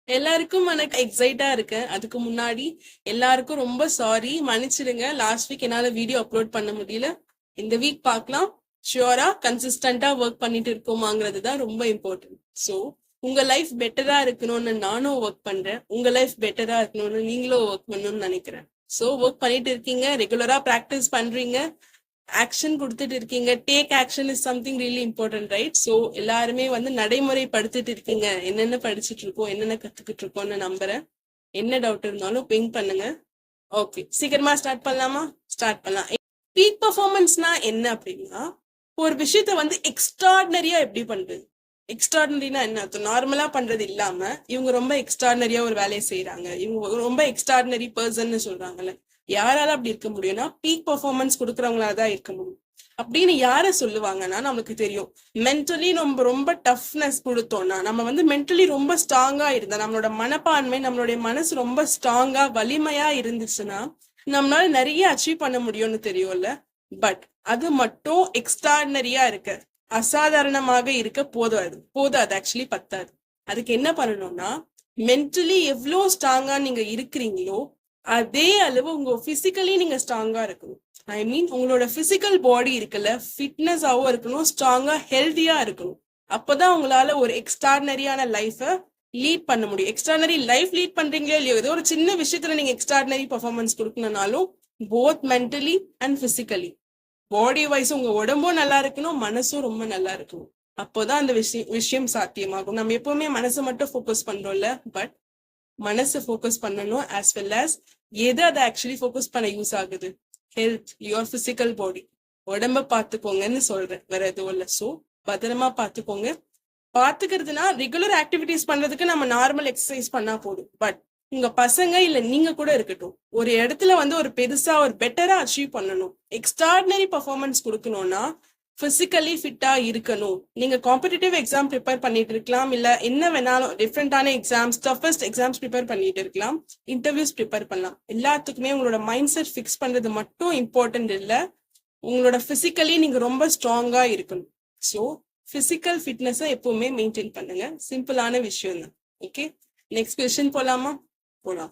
எல்லாருக்கும் எனக்கு எக்ஸைட்டா இருக்கேன். அதுக்கு முன்னாடி எல்லாருக்கும் ரொம்ப சாரி, மன்னிச்சிடுங்க. லாஸ்ட் வீக் என்னால வீடியோ அப்லோட் பண்ண முடியல. இந்த வீக் பார்க்கலாம். ஷியோரா கன்சிஸ்டண்டா ஒர்க் பண்ணிட்டு இருக்கோமாங்கிறது தான் ரொம்ப இம்பார்ட்டன்ட். ஸோ உங்க லைஃப் பெட்டரா இருக்கணும்னு நானும் ஒர்க் பண்றேன். உங்க லைஃப் பெட்டரா இருக்கணும்னு நீங்களும் ஒர்க் பண்ணணும்னு நினைக்கிறேன். ஸோ ஒர்க் பண்ணிட்டு இருக்கீங்க, ரெகுலரா ப்ராக்டிஸ் பண்றீங்க, ஆக்ஷன் கொடுத்துட்டு இருக்கீங்க. Take action is something really important, right? So எல்லாருமே வந்து நடைமுறைப்படுத்திட்டு இருக்கீங்க. என்னென்ன படிச்சுட்டு இருக்கோம், என்னென்ன கத்துக்கிட்டு இருக்கோம்னு நம்புறேன். என்ன டவுட் இருந்தாலும் பிங் பண்ணுங்க. ஓகே, சீக்கிரமா ஸ்டார்ட் பண்ணலாமா? ஸ்டார்ட் பண்ணலாம். பீக் பர்ஃபார்மன்ஸ்னா என்ன அப்படின்னா, ஒரு விஷயத்த வந்து எக்ஸ்ட்ராடினரியா எப்படி பண்றது? எக்ஸ்ட்ராடினரினா என்ன அர்த்தம்? நார்மலா பண்றது இல்லாம இவங்க ரொம்ப எக்ஸ்ட்ராடினரியா ஒரு வேலையை செய்யறாங்க, இவங்க ரொம்ப எக்ஸ்ட்ராடினரி பர்சன் சொல்றாங்கல்ல, யாரால அப்படி இருக்க முடியும்னா பீக் பர்ஃபார்மன்ஸ் கொடுக்கறவங்களால தான் இருக்க முடியும். அப்படின்னு யார சொல்லுவாங்கன்னா, நமக்கு தெரியும் மென்டலி நம்ம ரொம்ப டஃப்னஸ் கொடுத்தோம்னா, நம்ம வந்து மென்டலி ரொம்ப ஸ்ட்ராங்கா இருந்தா, நம்மளோட மனப்பான்மை, நம்மளுடைய மனசு ரொம்ப ஸ்ட்ராங்கா வலிமையா இருந்துச்சுன்னா நம்மளால நிறைய அச்சீவ் பண்ண முடியும்னு தெரியும்ல. பட் அது மட்டும் எக்ஸ்ட்ராடினரியா இருக்க, அசாதாரணமாக இருக்க போதாது ஆக்சுவலி பத்தாது. அதுக்கு என்ன பண்ணணும்னா, மென்டலி எவ்வளோ ஸ்ட்ராங்கா நீங்க இருக்கிறீங்களோ அதே அளவு உங்க பிசிக்கலி நீங்க ஸ்ட்ராங்கா இருக்கணும். ஐ மீன் உங்களோட பிசிக்கல் பாடி இருக்குல்ல, ஃபிட்னஸாவும் இருக்கணும், ஸ்ட்ராங்கா ஹெல்த்தியா இருக்கணும். அப்பதான் உங்களால ஒரு எக்ஸ்ட்ராடினரியான லைஃப லீட் பண்ண முடியும். எக்ஸ்ட்ராடினரி லைஃப் லீட் பண்றீங்களோ இல்லையோ, ஏதோ ஒரு சின்ன விஷயத்துல நீங்க எக்ஸ்ட்ராடினரி பர்ஃபார்மன்ஸ் கொடுக்கணும்னாலும் both mentally and physically, body wise உங்க உடம்பும் நல்லா இருக்கணும், மனசும் ரொம்ப நல்லா இருக்கணும். அப்போதான் அந்த விஷயம் சாத்தியமாகும். நம்ம எப்பவுமே மனசை மட்டும் ஃபோக்கஸ் பண்றோம்ல, பட் மனசை ஃபோக்கஸ் பண்ணணும் ஆஸ் வெல் ஆஸ் எது அதை ஆக்சுவலி ஃபோக்கஸ் பண்ண யூஸ் ஆகுது, ஹெல்த், யுவர் பிசிக்கல் பாடி. உடம்ப பாத்துக்கோங்கன்னு சொல்றேன், வேற எதுவும் இல்லை. ஸோ பத்திரமா பாத்துக்கோங்க. பாத்துக்கிறதுனா ரெகுலர் ஆக்டிவிட்டிஸ் பண்றதுக்கு நம்ம நார்மல் எக்ஸசைஸ் பண்ணா போதும். பட் உங்க பசங்க இல்ல நீங்க கூட இருக்கட்டும், ஒரு இடத்துல வந்து ஒரு பெருசா ஒரு பெட்டரா அச்சீவ் பண்ணணும், எக்ஸ்ட்ராடினரி பர்ஃபார்மன்ஸ் கொடுக்கணும்னா பிசிக்கலி ஃபிட்டா இருக்கணும். நீங்க காம்படிட்டிவ் எக்ஸாம் ப்ரிப்பேர் பண்ணிட்டு இருக்கலாம், இல்ல என்ன வேணாலும் டிஃப்ரெண்டான எக்ஸாம்ஸ், டஃபஸ்ட் எக்ஸாம்ஸ் ப்ரிப்பேர் பண்ணிட்டு இருக்கலாம், இன்டர்வியூஸ் ப்ரிப்பேர் பண்ணலாம். எல்லாத்துக்குமே உங்களோட மைண்ட் செட் ஃபிக்ஸ் பண்றது மட்டும் இம்பார்ட்டன்ட் இல்ல, உங்களோட பிசிக்கலி நீங்க ரொம்ப ஸ்ட்ராங்கா இருக்கணும். ஸோ பிசிக்கல் ஃபிட்னஸை எப்பவுமே மெயின்டைன் பண்ணுங்க. சிம்பிளான விஷயம் தான். ஓகே, நெக்ஸ்ட் கொஸ்டின் போலாமா? போலாம்.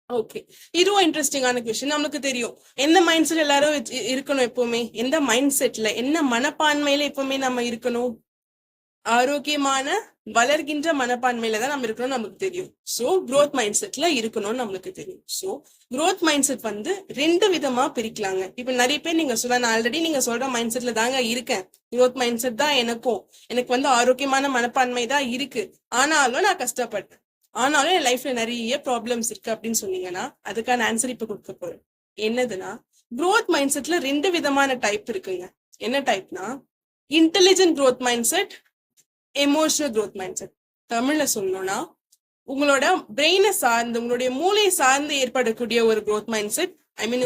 ஓகே, இதுவும் இன்ட்ரெஸ்டிங்கான கொஸ்டின். நமக்கு தெரியும் எந்த மைண்ட் செட் எல்லாரும் இருக்கணும் எப்பவுமே, எந்த மைண்ட் செட்ல, என்ன மனப்பான்மையில எப்பவுமே நம்ம இருக்கணும்? ஆரோக்கியமான வளர்கின்ற மனப்பான்மையில தான் நம்ம இருக்கணும், நமக்கு தெரியும். ஸோ க்ரோத் மைண்ட் செட்ல இருக்கணும்னு நம்மளுக்கு தெரியும். ஸோ க்ரோத் மைண்ட் செட் வந்து ரெண்டு விதமா பிரிக்கலாங்க. இப்ப நிறைய பேர் நீங்க சொல்ல, நான் ஆல்ரெடி நீங்க சொல்ற மைண்ட் செட்ல தாங்க இருக்கேன், க்ரோத் மைண்ட் செட் தான் எனக்கும், எனக்கு வந்து ஆரோக்கியமான மனப்பான்மை தான் இருக்கு, ஆனாலும் நான் கஷ்டப்பட்டேன், ஆனாலும் என் லைஃப்ல நிறைய ப்ராப்ளம்ஸ் இருக்கு அப்படின்னு சொன்னீங்கன்னா அதுக்கான ஆன்சர் இப்ப கொடுக்க போறேன். என்னதுன்னா, க்ரோத் மைண்ட் செட்ல ரெண்டு விதமான டைப் இருக்குங்க. என்ன டைப்னா, intelligent growth mind set, emotional growth mind set. தமிழ்ல சொல்லணும்னா, உங்களோட பிரெயினை சார்ந்து, உங்களுடைய மூளை சார்ந்து ஏற்படக்கூடிய ஒரு க்ரோத் மைண்ட் செட். ஐ மீன்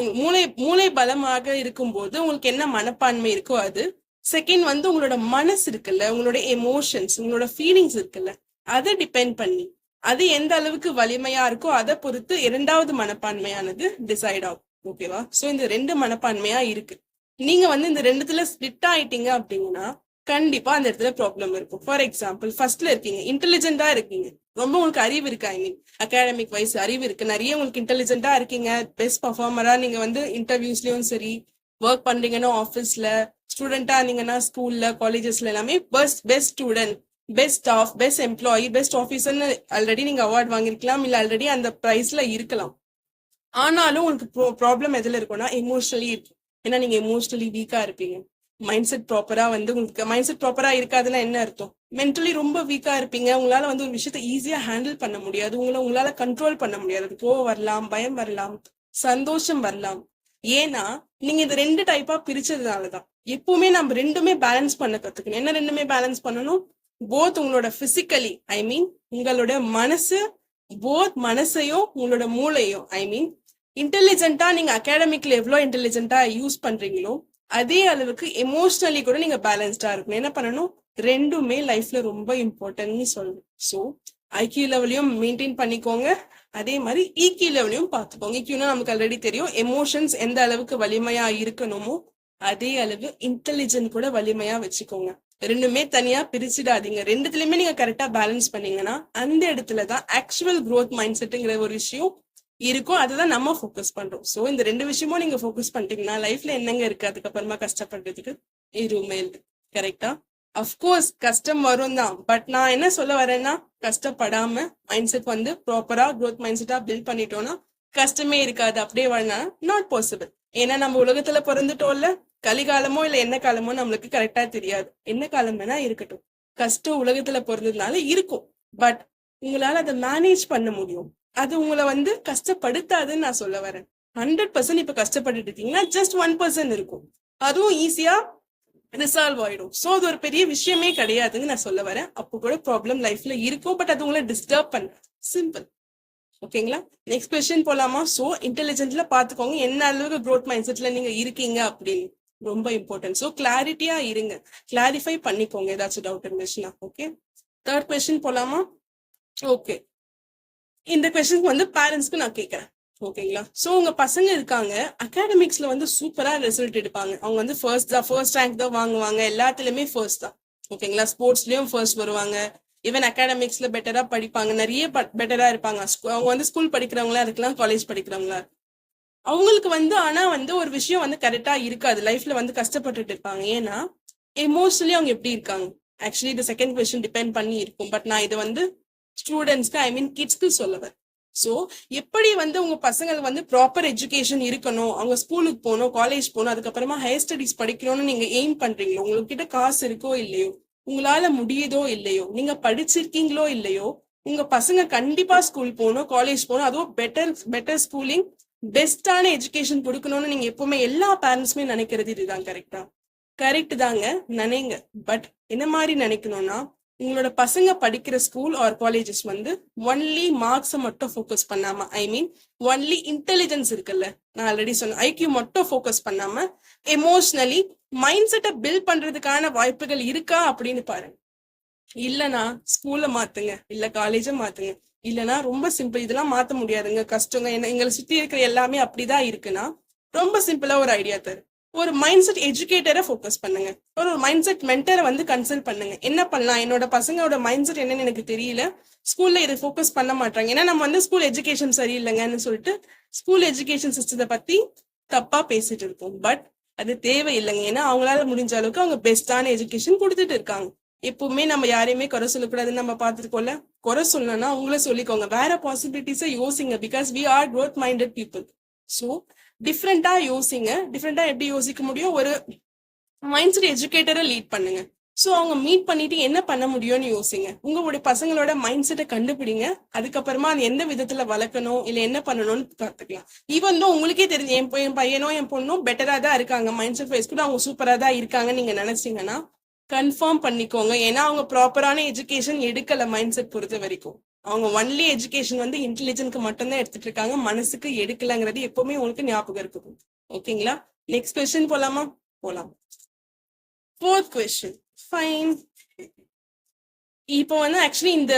மூளை பலமாக இருக்கும்போது உங்களுக்கு என்ன மனப்பான்மை இருக்கோ அது. செகண்ட் வந்து உங்களோட மனசு இருக்குல்ல, உங்களோட எமோஷன்ஸ், உங்களோட ஃபீலிங்ஸ் இருக்குல்ல, அதை டிபெண்ட் பண்ணி அது எந்த அளவுக்கு வலிமையா இருக்கோ அதை பொறுத்து இரண்டாவது மனப்பான்மையானது டிசைட் ஆகும். ஓகேவா? சோ இந்த ரெண்டு மனப்பான்மையா இருக்கு. நீங்க வந்து இந்த ரெண்டுத்துல ஸ்பிட் ஆயிட்டீங்க அப்படின்னா கண்டிப்பா அந்த இடத்துல ப்ராப்ளம் இருக்கும். ஃபார் எக்ஸாம்பிள், ஃபர்ஸ்ட்ல இருக்கீங்க, இன்டெலிஜென்டா இருக்கீங்க, ரொம்ப உங்களுக்கு அறிவு இருக்கு, ஐ மீன் அகாடமிக் வைஸ் அறிவு இருக்கு, நிறைய உங்களுக்கு இன்டெலிஜென்டா இருக்கீங்க, பெஸ்ட் பர்ஃபார்மரா நீங்க வந்து இன்டர்வியூஸ்லயும் சரி, ஒர்க் பண்றீங்கன்னா ஆஃபீஸ்ல, ஸ்டூடெண்டா இருந்தீங்கன்னா ஸ்கூல்ல காலேஜஸ்ல எல்லாமே best student, best staff, best employee, best ஆஃபீஸர்னு ஆல்ரெடி நீங்க அவார்ட் வாங்கிருக்கலாம், இல்ல ஆல்ரெடி அந்த பிரைஸ்ல இருக்கலாம். ஆனாலும் உங்களுக்கு ப்ராப்ளம் எதுல இருக்கும்னா எமோஷனலி இருக்கு. ஏன்னா நீங்க எமோஷனலி வீக்கா இருப்பீங்க. மைண்ட் செட் ப்ராப்பரா வந்து உங்களுக்கு மைண்ட் செட் ப்ராப்பரா இருக்காதுன்னா என்ன அர்த்தம்? மென்டலி ரொம்ப வீக்கா இருப்பீங்க, உங்களால வந்து ஒரு விஷயத்த ஈஸியா ஹேண்டில் பண்ண முடியாது, உங்களால கண்ட்ரோல் பண்ண முடியாது. கோவம் வரலாம், பயம் வரலாம், சந்தோஷம் வரலாம். ஏன்னா நீங்க இந்த ரெண்டு டைப்பா பிரிச்சதுனாலதான். எப்பவுமே நம்ம ரெண்டுமே பேலன்ஸ் பண்ண கத்துக்கணும். என்ன ரெண்டுமே பேலன்ஸ் பண்ணணும்? போத் உங்களோட பிசிக்கலி, ஐ மீன் உங்களோட மனசு, போத் மனசையும் உங்களோட மூளையும், ஐ மீன் இன்டெலிஜென்ட்டா நீங்க அகாடமிக்ல எவ்வளவு இன்டெலிஜென்ட்டா யூஸ் பண்றீங்களோ அதே அளவுக்கு எமோஷனலி கூட நீங்க பேலன்ஸ்டா இருக்கணும். என்ன பண்ணணும்? ரெண்டுமே லைஃப்ல ரொம்ப இம்பார்ட்டன்ட்னு சொல்லணும். ஸோ ஐக்கியூ லெவலையும் மெயின்டைன் பண்ணிக்கோங்க, அதே மாதிரி ஈக்யூ லெவலையும் பார்த்துக்கோங்க. ஈக்யூனா நமக்கு ஆல்ரெடி தெரியும், எமோஷன்ஸ் எந்த அளவுக்கு வலிமையா இருக்கணுமோ அதே அளவு இன்டெலிஜென்ட் கூட வலிமையா வச்சுக்கோங்க. ரெண்டுமே தனியா பிரிச்சிடாதீங்க. ரெண்டுத்துலயுமே நீங்க கரெக்டா பேலன்ஸ் பண்ணீங்கன்னா அந்த இடத்துலதான் ஆக்சுவல் growth மைண்ட் செட்டுங்கிற ஒரு விஷயம் இருக்கும். அதுதான் நம்ம ஃபோக்கஸ் பண்றோம். சோ இந்த ரெண்டு விஷயமும் நீங்க ஃபோக்கஸ் பண்ணிட்டீங்கன்னா லைஃப்ல என்னங்க இருக்கு அதுக்கப்புறமா கஷ்டப்படுறதுக்கு? எதுவுமே இல்லை. கரெக்டா? அஃப்கோர்ஸ் கஷ்டம் வரும் தான். பட் நான் என்ன சொல்ல வரேன்னா, கஷ்டப்படாம மைண்ட் செட் வந்து ப்ராப்பரா growth மைண்ட் செட்டா பில்ட் பண்ணிட்டோம்னா கஷ்டமே இருக்காது. அப்படியே வாழ்னா நாட் பாசிபிள். ஏன்னா நம்ம உலகத்துல பிறந்துட்டோம்ல, கலிகாலமோ இல்ல என்ன காலமோ நம்மளுக்கு கரெக்டா தெரியாது. என்ன காலம் வேணா இருக்கட்டும், கஷ்டம் உலகத்துல பிறந்ததுனால இருக்கும். பட் உங்களால அதை மேனேஜ் பண்ண முடியும். அது உங்களை வந்து கஷ்டப்படுத்தாதுன்னு நான் சொல்ல வரேன். 100% இப்ப கஷ்டப்பட்டுட்டு இருக்கீங்கன்னா ஜஸ்ட் 1% இருக்கும், அதுவும் ஈஸியா ரிசால்வ் ஆயிடும். சோ அது ஒரு பெரிய விஷயமே கிடையாதுன்னு நான் சொல்ல வரேன். அப்போ கூட ப்ராப்ளம் லைஃப்ல இருக்கும், பட் அது உங்களை டிஸ்டர்ப் பண்ண சிம்பிள். ஓகேங்களா? நெக்ஸ்ட் கொஸ்டின் போலாமா? சோ இன்டெலிஜென்ட்ல பாத்துக்கோங்க என்ன அளவுக்கு growth மைண்ட் செட்ல நீங்க இருக்கீங்க அப்படின்னு. ரொம்ப இம்பார்ட்டன்ட். சோ கிளாரிட்டியா இருங்க, கிளாரிஃபை பண்ணிக்கோங்க ஏதாச்சும் டவுட் இருந்துச்சுன்னா. ஓகே, தேர்ட் கொஸ்டின் போலாமா? ஓகே, இந்த கொஸ்டின் வந்து பேரண்ட்ஸ்க்கு நான் கேட்கறேன். ஓகேங்களா? சோ உங்க பசங்க இருக்காங்க, அகாடமிக்ஸ்ல வந்து சூப்பரா ரிசல்ட் எடுப்பாங்க. அவங்க வந்து ஃபர்ஸ்ட் ரேங்க் தான் வாங்குவாங்க, எல்லாத்துலயுமே ஃபர்ஸ்ட் தான். ஓகேங்களா? ஸ்போர்ட்ஸ்லயும் ஃபர்ஸ்ட் வருவாங்க, ஈவன் அகாடமிக்ஸ்ல பெட்டரா படிப்பாங்க, நிறைய பெட்டரா இருப்பாங்க. அவங்க வந்து ஸ்கூல் படிக்கிறவங்களா இருக்கலாம், காலேஜ் படிக்கிறவங்களா. அவங்களுக்கு வந்து ஆனா வந்து ஒரு விஷயம் வந்து கரெக்டா இருக்காது, லைஃப்ல வந்து கஷ்டப்பட்டுட்டு இருப்பாங்க. ஏன்னா எமோஷனலி அவங்க எப்படி இருக்காங்க. ஆக்சுவலி இது செகண்ட் கொஸ்டின் டிபெண்ட் பண்ணி இருக்கும். பட் நான் இது வந்து ஸ்டூடெண்ட்ஸ்க்கு, ஐ மீன் கிட்ஸ்க்கு சொல்லுவேன். சோ எப்படி வந்து உங்க பசங்களுக்கு வந்து ப்ராப்பர் எஜுகேஷன் இருக்கணும், அவங்க ஸ்கூலுக்கு போகணும், காலேஜ் போகணும், அதுக்கப்புறமா ஹையர் ஸ்டடிஸ் படிக்கணும்னு நீங்க எய்ம் பண்றீங்களோ, உங்ககிட்ட காசு இருக்கோ இல்லையோ, உங்களால முடியுதோ இல்லையோ, நீங்க படிச்சிருக்கீங்களோ இல்லையோ, உங்க பசங்க கண்டிப்பா ஸ்கூல் போகணும், காலேஜ் போகணும், அதுவும் பெட்டர் ஸ்கூலிங், பெஸ்டான எஜுகேஷன் கொடுக்கணும்னு நீங்க எப்பவுமே எல்லா பேரண்ட்ஸுமே நினைக்கிறது இதுதான். கரெக்டா? கரெக்ட் தாங்க, நினைங்க. பட் என்ன மாதிரி நினைக்கணும்னா, உங்களோட பசங்க படிக்கிற ஸ்கூல் ஆர் காலேஜஸ் வந்து ஒன்லி மார்க்ஸை மட்டும் ஃபோக்கஸ் பண்ணாம, ஐ மீன் ஒன்லி இன்டெலிஜென்ஸ் இருக்குல்ல, நான் ஆல்ரெடி சொன்ன ஐக்யூ மட்டும் ஃபோக்கஸ் பண்ணாம எமோஷனலி மைண்ட் செட்டை பில்ட் பண்றதுக்கான வாய்ப்புகள் இருக்கா அப்படின்னு பாருங்க. இல்லனா ஸ்கூல்ல மாத்துங்க, இல்ல காலேஜ மாத்துங்க. இல்லனா ரொம்ப சிம்பிள், இதெல்லாம் மாத்த முடியாதுங்க, கஷ்டங்க, என்ன எங்களை சுத்தி இருக்கிற எல்லாமே அப்படிதான் இருக்குன்னா ரொம்ப சிம்பிளா ஒரு ஐடியா தரு. ஒரு மைண்ட் செட் எஜுகேட்டரை ஃபோக்கஸ் பண்ணுங்க, ஒரு மைண்ட் செட் மென்டரை வந்து கன்சல்ட் பண்ணுங்க. என்ன பண்ணலாம், என்னோட பசங்களோட மைண்ட் செட் என்னன்னு எனக்கு தெரியல, ஸ்கூல்ல இதை ஃபோக்கஸ் பண்ண மாட்டாங்க, ஏன்னா நம்ம வந்து ஸ்கூல் எஜுகேஷன் சரியில்லைங்கன்னு சொல்லிட்டு ஸ்கூல் எஜுகேஷன் சிஸ்டத்தை பத்தி தப்பா பேசிட்டு இருக்கோம். பட் அது தேவையில்லைங்க, ஏன்னா அவங்களால முடிஞ்ச அளவுக்கு அவங்க பெஸ்டான எஜுகேஷன் கொடுத்துட்டு இருக்காங்க. எப்பவுமே நம்ம யாரையுமே குறை சொல்லக்கூடாதுன்னு நம்ம பார்த்துருக்கோம்ல. குறை சொல்லணும்னா உங்களே சொல்லிக்கோங்க, வேற பாசிபிலிட்டிஸை யோசிங்க. Because we are growth minded people. So டிஃப்ரெண்டா யோசிங்க. டிஃப்ரெண்டா எப்படி யோசிக்க முடியும், ஒரு மைண்ட் செட் எஜுகேட்டரை லீட் பண்ணுங்க. ஸோ அவங்க மீட் பண்ணிட்டு என்ன பண்ண முடியும்னு யோசிங்க. உங்களுடைய பசங்களோட மைண்ட் செட்டை கண்டுபிடிங்க. அதுக்கப்புறமா அது எந்த விதத்துல வளர்க்கணும் இல்ல என்ன பண்ணணும்னு பார்த்துக்கலாம். ஈவன் தான் உங்களுக்கே தெரிஞ்சு என் பையனோ என் பொண்ணும் பெட்டரா தான் இருக்காங்க, மைண்ட் செட் வைஸ் கூட அவங்க சூப்பரா தான் இருக்காங்கன்னு நீங்க நினைச்சீங்கன்னா கன்ஃபார்ம் பண்ணிக்கோங்க. ஏன்னா அவங்க ப்ராப்பரான எஜுகேஷன் எடுக்கல. மைண்ட் செட் பொறுத்த வரைக்கும் அவங்க ஒன்லி எஜுகேஷன் வந்து இன்டெலிஜென்ட்க்கு மட்டும்தான் எடுத்துட்டு இருக்காங்க, மனசுக்கு எடுக்கலங்கிறது எப்பவுமே உங்களுக்கு ஞாபகம் இருக்குது. ஓகேங்களா? நெக்ஸ்ட் கொஸ்டின் போலாமா? போலாம். Fourth question. ஃபைன். இப்போ வந்து ஆக்சுவலி இந்த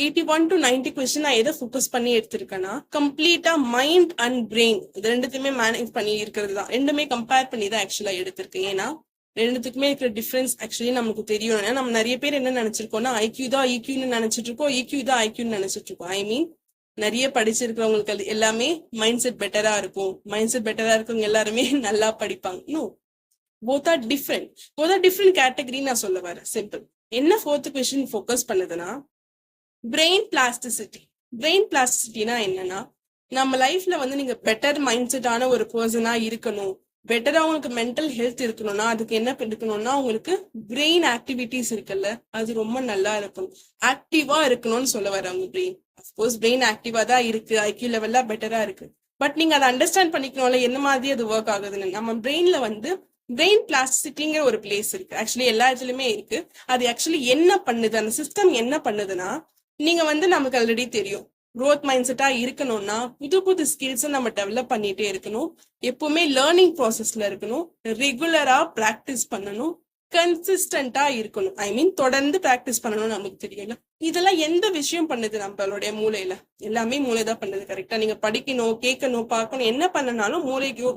81 to 90 கொஸ்டின் நான் எதை ஃபோக்கஸ் பண்ணி எடுத்திருக்கேன்னா, கம்ப்ளீட்டா மைண்ட் அண்ட் பிரெயின் இது ரெண்டுத்தையுமே மேனேஜ் பண்ணி இருக்கிறது தான். ரெண்டுமே கம்பேர் பண்ணி தான் ஆக்சுவலா எடுத்திருக்கேன். ஏன்னா ரெண்டுத்துக்குமே இருக்கிற டிஃபரன்ஸ் ஆக்சுவலி நமக்கு தெரியும். ஏன்னா நம்ம நிறைய பேர் என்ன நினைச்சிருக்கோம்னா, ஐக்யூ தான் ஈக்யூன்னு நினைச்சிட்டு இருக்கோம், ஈக்யூ தான் ஐக்யூன்னு நினைச்சிட்டு இருக்கோம். ஐ மீன் நிறைய படிச்சிருக்கிறவங்களுக்கு எல்லாமே மைண்ட் செட் பெட்டரா இருக்கும், மைண்ட் செட் பெட்டரா இருக்கவங்க எல்லாருமே நல்லா படிப்பாங்க. No, both are different category நான் சொல்ல வரேன். சிம்பிள். என்ன ஃபோர்த் கொஸ்டின் ஃபோக்கஸ் பண்ணுதுன்னா, பிரெயின் பிளாஸ்டிசிட்டி. பிரெயின் பிளாஸ்டிசிட்டினா என்னன்னா, நம்ம லைஃப்ல வந்து நீங்க பெட்டர் மைண்ட் செட்டான ஒரு பர்சனா இருக்கணும், பெட்டரா உங்களுக்கு மென்டல் ஹெல்த் இருக்கணும்னா அதுக்கு என்ன இருக்கணும்னா, உங்களுக்கு பிரெயின் ஆக்டிவிட்டிஸ் இருக்குல்ல, அது ரொம்ப நல்லா இருக்கணும், ஆக்டிவா இருக்கணும்னு சொல்ல வர. உங்க பிரெயின் அஃப்கோர்ஸ் பிரெயின் ஆக்டிவா தான் இருக்கு, ஐக்யூ லெவல்ல பெட்டரா இருக்கு. பட் நீங்க அதை அண்டர்ஸ்டாண்ட் பண்ணிக்கணும்ல என்ன மாதிரி அது ஒர்க் ஆகுதுன்னு. நம்ம பிரெயின்ல வந்து பிரெயின் பிளாஸ்டிசிட்டிங்கிற ஒரு பிளேஸ் இருக்கு, ஆக்சுவலி எல்லா இடத்துலயுமே இருக்கு. அது ஆக்சுவலி என்ன பண்ணுது, அந்த சிஸ்டம் என்ன பண்ணுதுன்னா, நீங்க வந்து நமக்கு ஆல்ரெடி தெரியும், growth மைண்ட் செட்டா இருக்கணும்னா புது புது ஸ்கில்ஸை நம்ம டெவலப் பண்ணிட்டே இருக்கணும், எப்பவுமே லேர்னிங் ப்ராசஸ்ல இருக்கணும், ரெகுலரா பிராக்டிஸ் பண்ணணும், கன்சிஸ்டன்டா இருக்கணும். ஐ மீன் தொடர்ந்து பிராக்டிஸ் பண்ணணும். நமக்கு தெரியல இதெல்லாம் எந்த விஷயம் பண்ணுது நம்மளுடைய மூளையில, எல்லாமே மூளை தான் பண்ணுது. கரெக்டா? நீங்க படிக்கணும், கேட்கணும், பார்க்கணும், என்ன பண்ணனாலும்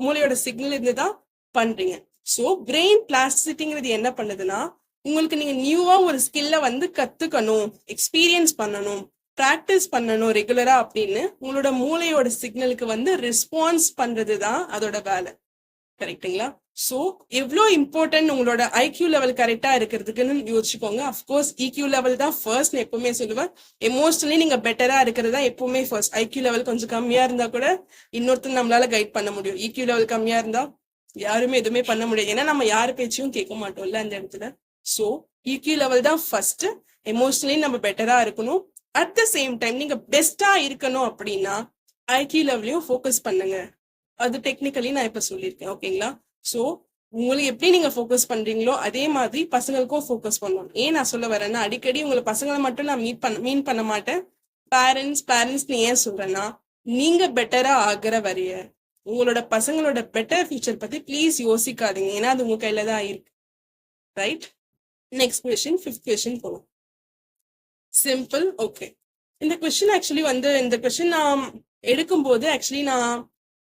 மூளையோட சிக்னல் இருந்துதான் பண்றீங்க. ஸோ பிரெயின் பிளாஸ்டிசிட்டிங்கிறது என்ன பண்ணுதுன்னா, உங்களுக்கு நீங்க நியூவா ஒரு ஸ்கில்ல வந்து கத்துக்கணும், எக்ஸ்பீரியன்ஸ் பண்ணணும், ப்ராக்டிஸ் பண்ணணும் ரெகுலரா அப்படின்னு உங்களோட மூளையோட சிக்னலுக்கு வந்து ரெஸ்பான்ஸ் பண்றது தான் அதோட வேலை. கரெக்டுங்களா? ஸோ எவ்வளோ இம்பார்ட்டன்ட் உங்களோட ஐக்யூ லெவல் கரெக்டா இருக்கிறதுக்குன்னு யோசிச்சுக்கோங்க. அஃப்கோர்ஸ் இக்யூ லெவல் தான் ஃபர்ஸ்ட் எப்பவுமே சொல்லுவேன். எமோஷனலி நீங்க பெட்டரா இருக்கிறது தான் எப்பவுமே ஃபர்ஸ்ட். ஐக்யூ லெவல் கொஞ்சம் கம்மியா இருந்தா கூட இன்னொருத்தர் நம்மளால கைட் பண்ண முடியும். இக்யூ லெவல் கம்மியா இருந்தா யாருமே எதுவுமே பண்ண முடியாது. ஏன்னா நம்ம யாரு பேச்சையும் கேட்க மாட்டோம்ல அந்த இடத்துல. ஸோ இக்யூ லெவல் தான் ஃபர்ஸ்ட். எமோஷனலி நம்ம பெட்டரா இருக்கணும். அட் த சேம் டைம் நீங்க பெஸ்டா இருக்கணும் அப்படின்னா ஐக்யூ லெவலையும் ஃபோக்கஸ் பண்ணுங்க. அது டெக்னிக்கலி நான் இப்ப சொல்லியிருக்கேன். ஓகேங்களா? ஸோ உங்களுக்கு எப்படி நீங்க ஃபோக்கஸ் பண்றீங்களோ அதே மாதிரி பசங்களுக்கும் ஃபோக்கஸ் பண்ணணும். ஏன் நான் சொல்ல வரேன்னா, அடிக்கடி உங்களை பசங்களை மட்டும் நான் மீன் பண்ண மாட்டேன். பேரண்ட்ஸ் ஏன் சொல்றேன்னா, நீங்க பெட்டரா ஆகிற வரைய உங்களோட பசங்களோட பெட்டர் ஃபியூச்சர் பத்தி ப்ளீஸ் யோசிக்காதீங்க. ஏன்னா அது உங்க கையில தான் இருக்கு. Right? Next question, 5th question போகலாம். சிம்பிள். ஓகே, இந்த கொஸ்டின் ஆக்சுவலி வந்து இந்த கொஸ்டின் நான் எடுக்கும்போது ஆக்சுவலி நான்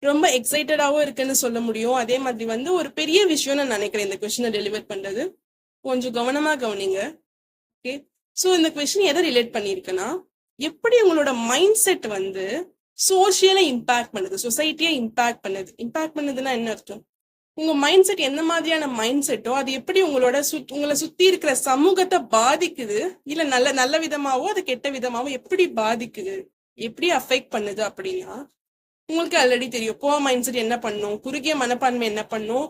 ரொம்ப எக்ஸைட்டடாவும் இருக்குன்னு சொல்ல முடியும். அதே மாதிரி வந்து ஒரு பெரிய விஷயம் நான் நினைக்கிறேன் இந்த கொஸ்டினை டெலிவர் பண்றது. கொஞ்சம் கவனமா கவனிங்க. ஓகே, ஸோ இந்த கொஸ்டின் எதை ரிலேட் பண்ணியிருக்குன்னா, எப்படி உங்களோட மைண்ட் செட் வந்து சோசியலை இம்பாக்ட் பண்ணுது, சொசைட்டியை இம்பாக்ட் பண்ணுதுன்னா என்ன அர்த்தம்? உங்க மைண்ட் செட் எந்த மாதிரியான மைண்ட் செட்டோ அது எப்படி உங்களை சுத்தி இருக்கிற சமூகத்தை பாதிக்குது, இல்ல நல்ல விதமாவோ அது கெட்ட விதமாவோ எப்படி பாதிக்குது, எப்படி அஃபெக்ட் பண்ணுது அப்படின்னா உங்களுக்கு ஆல்ரெடி தெரியும். புவர் மைண்ட் செட் என்ன பண்ணும், குறுகிய மனப்பான்மை என்ன பண்ணும்,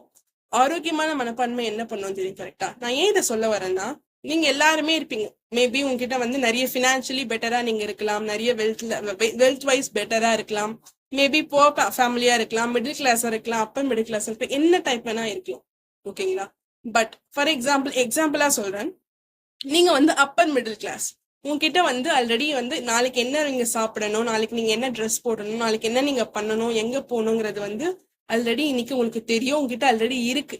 ஆரோக்கியமான மனப்பான்மை என்ன பண்ணும் தெரியும். கரெக்டா? நான் ஏன் இதை சொல்ல வரேன்னா, நீங்க எல்லாருமே இருப்பீங்க. மேபி உங்ககிட்ட வந்து நிறைய பினான்சியலி பெட்டரா நீங்க இருக்கலாம், நிறைய வெல்த் வைஸ் பெட்டரா இருக்கலாம், மேபி புவர் ஃபேமிலியா இருக்கலாம், மிடில் கிளாஸா இருக்கலாம், அப்பர் மிடில் கிளாஸ் இருக்கலாம், என்ன டைப் வேணா இருக்கலாம். ஓகேங்களா? பட் ஃபார் எக்ஸாம்பிளா சொல்றேன், நீங்க வந்து அப்பர் மிடில் கிளாஸ், உங்ககிட்ட வந்து ஆல்ரெடி வந்து நாளைக்கு என்ன நீங்க சாப்பிடணும், நாளைக்கு நீங்க என்ன ட்ரெஸ் போடணும், நாளைக்கு என்ன நீங்க பண்ணணும், எங்க போகணுங்கிறது வந்து ஆல்ரெடி இன்னைக்கு உங்களுக்கு தெரியும். உங்ககிட்ட ஆல்ரெடி இருக்கு.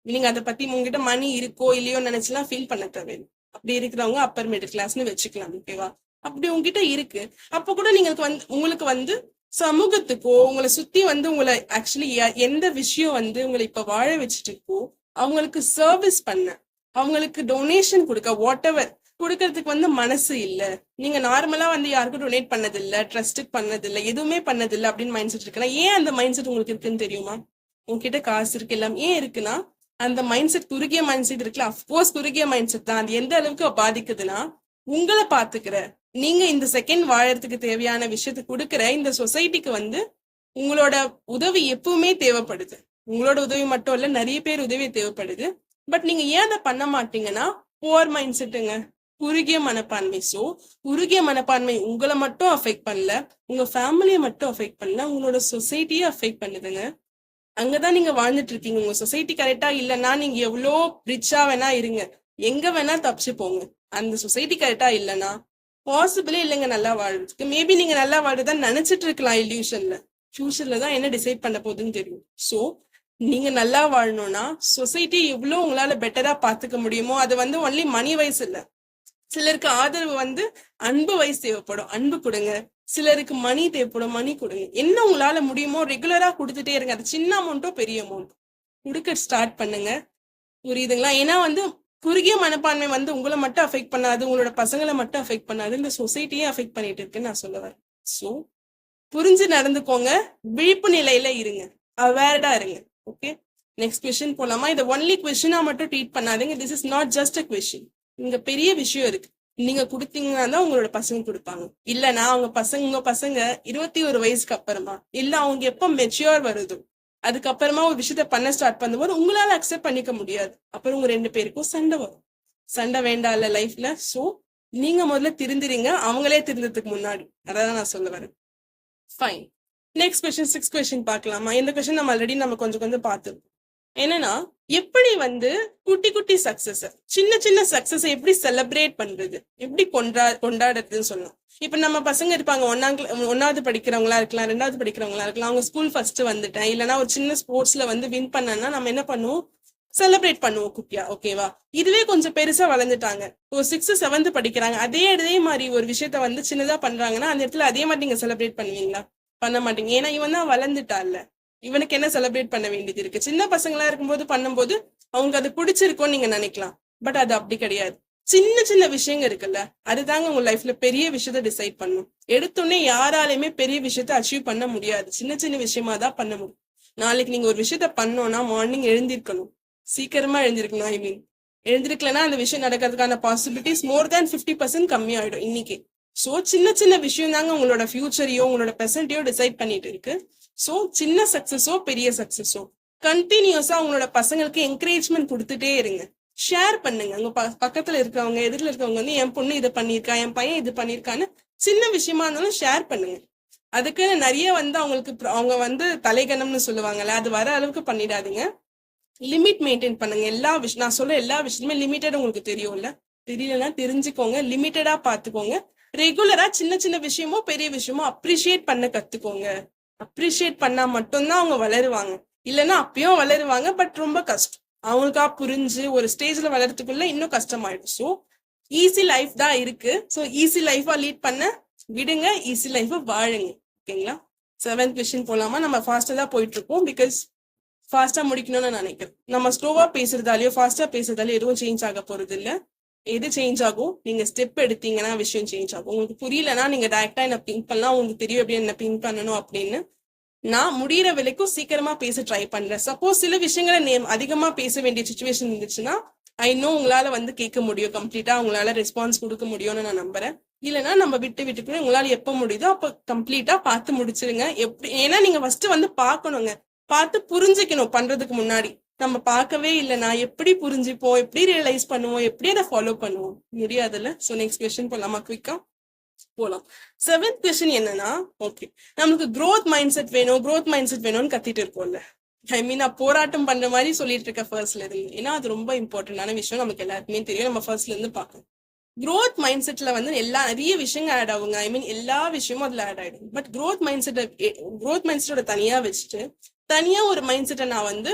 நீங்க அதை பத்தி உங்ககிட்ட மணி இருக்கோ இல்லையோ நினைச்சுலாம் ஃபீல் பண்ண தேவையில்லை. அப்படி இருக்கிறவங்க அப்பர் மிடில் கிளாஸ்னு வச்சுக்கலாம். ஓகேவா? அப்படி உங்ககிட்ட இருக்கு. அப்போ கூட நீங்க உங்களுக்கு வந்து சமூகத்துக்கோ உங்களை சுத்தி வந்து உங்களை ஆக்சுவலி எந்த விஷயம் வந்து உங்களை இப்ப வாழ வச்சுட்டு இருக்கோ அவங்களுக்கு சர்வீஸ் பண்ண, அவங்களுக்கு டொனேஷன் கொடுக்க, வாட் எவர் கொடுக்கறதுக்கு வந்து மனசு இல்ல. நீங்க நார்மலா வந்து யாருக்கும் டொனேட் பண்ணதில்ல, ட்ரஸ்ட்டுக்கு பண்ணதில்ல, எதுவுமே பண்ணதில்லை அப்படின்னு மைண்ட் செட் இருக்குன்னா, ஏன் அந்த மைண்ட் செட் உங்களுக்கு இருக்குன்னு தெரியுமா? உங்ககிட்ட காசு இருக்கு, எல்லாம் ஏன் இருக்குன்னா அந்த மைண்ட் செட் குறுகிய மைண்ட் செட் இருக்குல்ல. அஃப்கோர்ஸ் குறுகிய மைண்ட் செட் தான். அது எந்த அளவுக்கு பாதிக்குதுன்னா, உங்களை பாத்துக்கிற நீங்க இந்த செகண்ட் வாழறதுக்கு தேவையான விஷயத்த கொடுக்குற இந்த சொசைட்டிக்கு வந்து உங்களோட உதவி எப்பவுமே தேவைப்படுது. உங்களோட உதவி மட்டும் இல்ல, நிறைய பேர் உதவி தேவைப்படுது. பட் நீங்க ஏன் அதை பண்ண மாட்டீங்கன்னா, புவர் மைண்ட் செட்டுங்க, குறுகிய மனப்பான்மை. சோ குறுகிய மனப்பான்மை உங்களை மட்டும் அஃபெக்ட் பண்ணல, உங்க ஃபேமிலியை மட்டும் அஃபெக்ட் பண்ணல, உங்களோட சொசைட்டியை அஃபெக்ட் பண்ணுதுங்க. அங்கதான் நீங்க வாழ்ந்துட்டு இருக்கீங்க. உங்க சொசைட்டி கரெக்டா இல்லைன்னா நீங்க எவ்வளோ ரிச்சா வேணா இருங்க, எங்க வேணா தப்பிச்சு போங்க. அந்த சொசைட்டி கரெக்டா இல்லைன்னா பாசிபிளே இல்லைங்க நல்லா வாழ்றதுக்கு. மேபி நீங்க நல்லா வாழ்றதான் நினைச்சிட்டு இருக்கலாம் இல்யூஷன்ல. ஃபியூச்சர்ல தான் என்ன டிசைட் பண்ண போகுதுன்னு தெரியும். சோ நீங்க நல்லா வாழணும்னா சொசைட்டி எவ்வளவு உங்களால பெட்டரா பாத்துக்க முடியுமோ, அது வந்து ஒன்லி மணி வைஸ் இல்ல. சிலருக்கு ஆதரவு வந்து அன்பு வைஸ் தேவைப்படும், அன்பு கொடுங்க. சிலருக்கு மணி தேவைப்படும், மணி கொடுங்க. என்ன உங்களால முடியுமோ ரெகுலரா கொடுத்துட்டே இருங்க. அது சின்ன அமௌண்ட்டோ பெரிய அமௌண்ட் கொடுக்க ஸ்டார்ட் பண்ணுங்க. புரியுதுங்களா? ஏன்னா வந்து குறுகிய மனப்பான்மை வந்து உங்களை மட்டும் அஃபெக்ட் பண்ணாது, உங்களோட பசங்களை மட்டும் அஃபெக்ட் பண்ணாது, இந்த சொசைட்டியே அஃபெக்ட் பண்ணிட்டு இருக்குன்னு நான் சொல்ல வரேன். ஸோ புரிஞ்சு நடந்துக்கோங்க, விழிப்பு நிலையில இருங்க, அவேர்டா இருங்க. ஓகே, நெக்ஸ்ட் கொஸ்டின் போலாமா? இதை ஒன்லி கொஸ்டினா மட்டும் ட்ரீட் பண்ணாதீங்க. This is not just a question. இங்க பெரிய விஷயம் இருக்கு. நீங்க கொடுத்தீங்கன்னா தான் உங்களோட பசங்க கொடுப்பாங்க. இல்லைன்னா உங்க பசங்க 21 வயசுக்கு அப்புறமா, இல்ல அவங்க எப்ப மெச்சூர் வருதோ அதுக்கப்புறமா ஒரு விஷயத்த பண்ண ஸ்டார்ட் பண்ணும்போது உங்களால அக்செப்ட் பண்ணிக்க முடியாது. அப்புறம் உங்க 2 பேருக்கும் சண்டை வரும். சண்டை வேண்டாம் இல்ல லைஃப்ல. சோ நீங்க முதல்ல திருந்துறீங்க, அவங்களே திருந்ததுக்கு முன்னாடி. அதான் நான் சொல்ல வரேன். Fine. Next question, 6th question பார்க்கலாமா? இந்த கொஸ்டின் நம்ம ஆல்ரெடி கொஞ்சம் பார்த்துருக்கோம். என்னன்னா, எப்படி வந்து குட்டி குட்டி சக்சஸ், சின்ன சக்சஸ் எப்படி செலிப்ரேட் பண்றது, எப்படி கொண்டாடுறதுன்னு சொல்லலாம். இப்ப நம்ம பசங்க இருப்பாங்க, 1வது படிக்கிறவங்களா இருக்கலாம், 2வது படிக்கிறவங்களா இருக்கலாம். அவங்க ஸ்கூல் ஃபர்ஸ்ட் வந்துட்டேன், இல்லைன்னா ஒரு சின்ன ஸ்போர்ட்ஸ்ல வந்து வின் பண்ணனா நம்ம என்ன பண்ணுவோம், செலிப்ரேட் பண்ணுவோம் குட்டியா. ஓகேவா? இதுவே கொஞ்சம் பெருசா வளர்ந்துட்டாங்க, ஒரு 6th 7th படிக்கிறாங்க, அதே மாதிரி ஒரு விஷயத்த வந்து சின்னதா பண்றாங்கன்னா அந்த இடத்துல அதே மாதிரி நீங்க செலிப்ரேட் பண்ணுவீங்களா? பண்ண மாட்டீங்க. ஏன்னா இவன் தான் வளர்ந்துட்டான்ல, இவனுக்கு என்ன செலிப்ரேட் பண்ண வேண்டியது இருக்கு? சின்ன பசங்களா இருக்கும்போது பண்ணும்போது அவங்க அது பிடிச்சிருக்கும்னு நீங்க நினைக்கலாம். பட் அது அப்படி கிடையாது. சின்ன சின்ன விஷயங்கள் இருக்குல்ல, அதுதாங்க உங்க லைஃப்ல பெரிய விஷயத்த டிசைட் பண்ணும். எடுத்தோடனே யாராலையுமே பெரிய விஷயத்த அச்சீவ் பண்ண முடியாது. சின்ன சின்ன விஷயமா தான் பண்ண முடியும். நாளைக்கு நீங்க ஒரு விஷயத்த பண்ணோம்னா மார்னிங் எழுந்திருக்கணும், சீக்கிரமா எழுந்திருக்கணும். எழுந்திருக்கலன்னா அந்த விஷயம் நடக்கிறதுக்கான பாசிபிலிட்டிஸ் மோர் தேன் 50% கம்மி ஆயிடும் இன்னைக்கு. சோ சின்ன சின்ன விஷயம் தாங்க உங்களோட ஃபியூச்சரையோ உங்களோட ப்ரெசென்ட்டையோ டிசைட் பண்ணிட்டு இருக்கு. சோ சின்ன சக்சஸோ பெரிய சக்சஸோ கண்டினியூஸா உங்களோட பசங்களுக்கு என்கரேஜ்மெண்ட் கொடுத்துட்டே இருங்க. ஷேர் பண்ணுங்க. உங்க பக்கத்துல இருக்கவங்க, எதிரில இருக்கவங்க வந்து என் பொண்ணு இதை பண்ணிருக்கா, என் பையன் இது பண்ணிருக்கான்னு சின்ன விஷயமா இருந்தாலும் ஷேர் பண்ணுங்க. அதுக்கு நிறைய வந்து அவங்களுக்கு அவங்க வந்து தலைகணம்னு சொல்லுவாங்கல்ல, அது வர அளவுக்கு பண்ணிடாதீங்க. லிமிட் மெயின்டைன் பண்ணுங்க. எல்லா விஷயம் நான் சொல்ற எல்லா விஷயமே லிமிட்டட். உங்களுக்கு தெரியும்ல, தெரியலன்னா தெரிஞ்சுக்கோங்க. லிமிட்டடா பாத்துக்கோங்க. ரெகுலரா சின்ன சின்ன விஷயமோ பெரிய விஷயமோ அப்ரிஷியேட் பண்ண கத்துக்கோங்க. அப்ரிஷியேட் பண்ணா மட்டும்தான் அவங்க வளருவாங்க. இல்லைன்னா அப்பயும் வளருவாங்க, பட் ரொம்ப கஷ்டம். அவங்களுக்கா புரிஞ்சு ஒரு ஸ்டேஜ்ல வளர்றதுக்குள்ள இன்னும் கஷ்டமாயிடும். ஸோ ஈஸி லைஃப் தான் இருக்கு. ஸோ ஈஸி லைஃபா லீட் பண்ண விடுங்க, ஈஸி லைஃபா வாழுங்க. ஓகேங்களா? 7th கொஸ்டின் போலாமா? நம்ம ஃபாஸ்டா தான் போயிட்டு இருக்கோம், பிகாஸ் ஃபாஸ்டா முடிக்கணும்னு நினைக்கிறேன். நம்ம ஸ்லோவா பேசுறதாலயோ ஃபாஸ்டா பேசுறதாலயோ எதுவும் சேஞ்ச் ஆக போறது இல்ல. எது சேஞ்ச் ஆகும், நீங்க ஸ்டெப் எடுத்தீங்கன்னா விஷயம் சேஞ்ச் ஆகும். உங்களுக்கு புரியலன்னா நீங்க டைரக்டா என்ன பிங்க் பண்ணலாம். உங்களுக்கு தெரியும் எப்படி என்ன பிங்க் பண்ணணும் அப்படின்னு. நான் முடியற வரைக்கும் சீக்கிரமா பேச ட்ரை பண்றேன். சப்போஸ் சில விஷயங்களை அதிகமா பேச வேண்டிய சுச்சுவேஷன் இருந்துச்சுன்னா ஐ நோ உங்களால வந்து கேட்க முடியும், கம்ப்ளீட்டா உங்களால ரெஸ்பான்ஸ் கொடுக்க முடியும்னு நான் நம்புறேன். இல்லைன்னா நம்ம விட்டு உங்களால எப்ப முடியுதோ அப்ப கம்ப்ளீட்டா பார்த்து முடிச்சிருங்க. எப்படி, ஏன்னா நீங்க ஃபர்ஸ்ட் வந்து பாக்கணுங்க, பார்த்து புரிஞ்சுக்கணும். பண்றதுக்கு முன்னாடி நம்ம பார்க்கவே இல்லைன்னா எப்படி புரிஞ்சுப்போம், எப்படி ரியலைஸ் பண்ணுவோம், எப்படி அதை ஃபாலோ பண்ணுவோம்? முடியாதுல்ல. ஸோ நெக்ஸ்ட் கொஸ்டின் போலாமா? குயிக்கா போலாம். 7th கொஸ்டின் என்னன்னா, ஓகே, நமக்கு growth மைண்ட் செட் வேணும்னு கத்திட்டு இருக்கோம்ல. ஐ மீன் நான் போராட்டம் பண்ற மாதிரி சொல்லிட்டு இருக்கேன் ஃபர்ஸ்ட்ல இருந்து. ஏன்னா அது ரொம்ப இம்பார்ட்டன்டான விஷயம், நமக்கு எல்லாருக்குமே தெரியும். நம்ம ஃபர்ஸ்ட்ல இருந்து பார்க்கணும். growth மைண்ட் செட்ல வந்து நிறைய விஷயங்கள் ஆட் ஆகுங்க. ஐ மீன் எல்லா விஷயமும் அதுல ஆட் ஆயிடும். பட் growth மைண்ட் செட்டோட தனியா வச்சுட்டு தனியா ஒரு மைண்ட் செட்டை நான் வந்து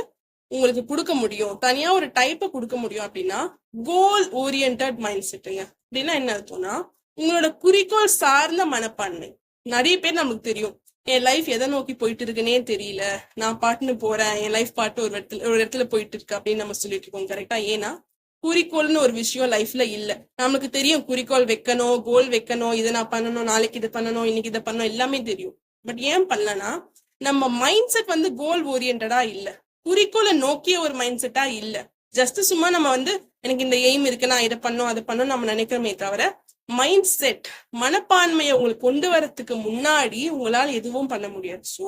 உங்களுக்கு கொடுக்க முடியும், தனியா ஒரு டைப்பை கொடுக்க முடியும். அப்படின்னா கோல் ஓரியன்ட் மைண்ட் செட்டுங்க. அப்படின்னா என்ன அர்த்தம்னா, உங்களோட குறிக்கோள் சார்ந்த மனப்பான்மை. நிறைய பேர் நமக்கு தெரியும், என் லைஃப் எதை நோக்கி போயிட்டு இருக்குன்னே தெரியல, நான் பாட்டுன்னு போறேன், என் லைஃப் பாட்டு ஒரு இடத்துல போயிட்டு இருக்கு அப்படின்னு நம்ம சொல்லிட்டு இருக்கோம். கரெக்டா? ஏன்னா குறிக்கோள்னு ஒரு விஷயம் லைஃப்ல இல்ல. நமக்கு தெரியும் குறிக்கோள் வைக்கணும், கோல் வைக்கணும், இதை நான் பண்ணணும், நாளைக்கு இதை பண்ணணும், இன்னைக்கு இதை பண்ணணும், எல்லாமே தெரியும். பட் ஏன் பண்ணலன்னா நம்ம மைண்ட் செட் வந்து கோல் ஓரியன்டா இல்ல, குறிக்கோளை நோக்கிய ஒரு மைண்ட் செட்டா இல்ல. ஜஸ்ட் சும்மா நம்ம வந்து எனக்கு இந்த எய்ம் இருக்கு, நான் இதை பண்ணும் அதை பண்ணும் நம்ம நினைக்கிறோமே தவிர மைண்ட் செட் மனப்பான்மையை உங்களுக்கு கொண்டு வரதுக்கு முன்னாடி உங்களால எதுவும் பண்ண முடியாது. ஸோ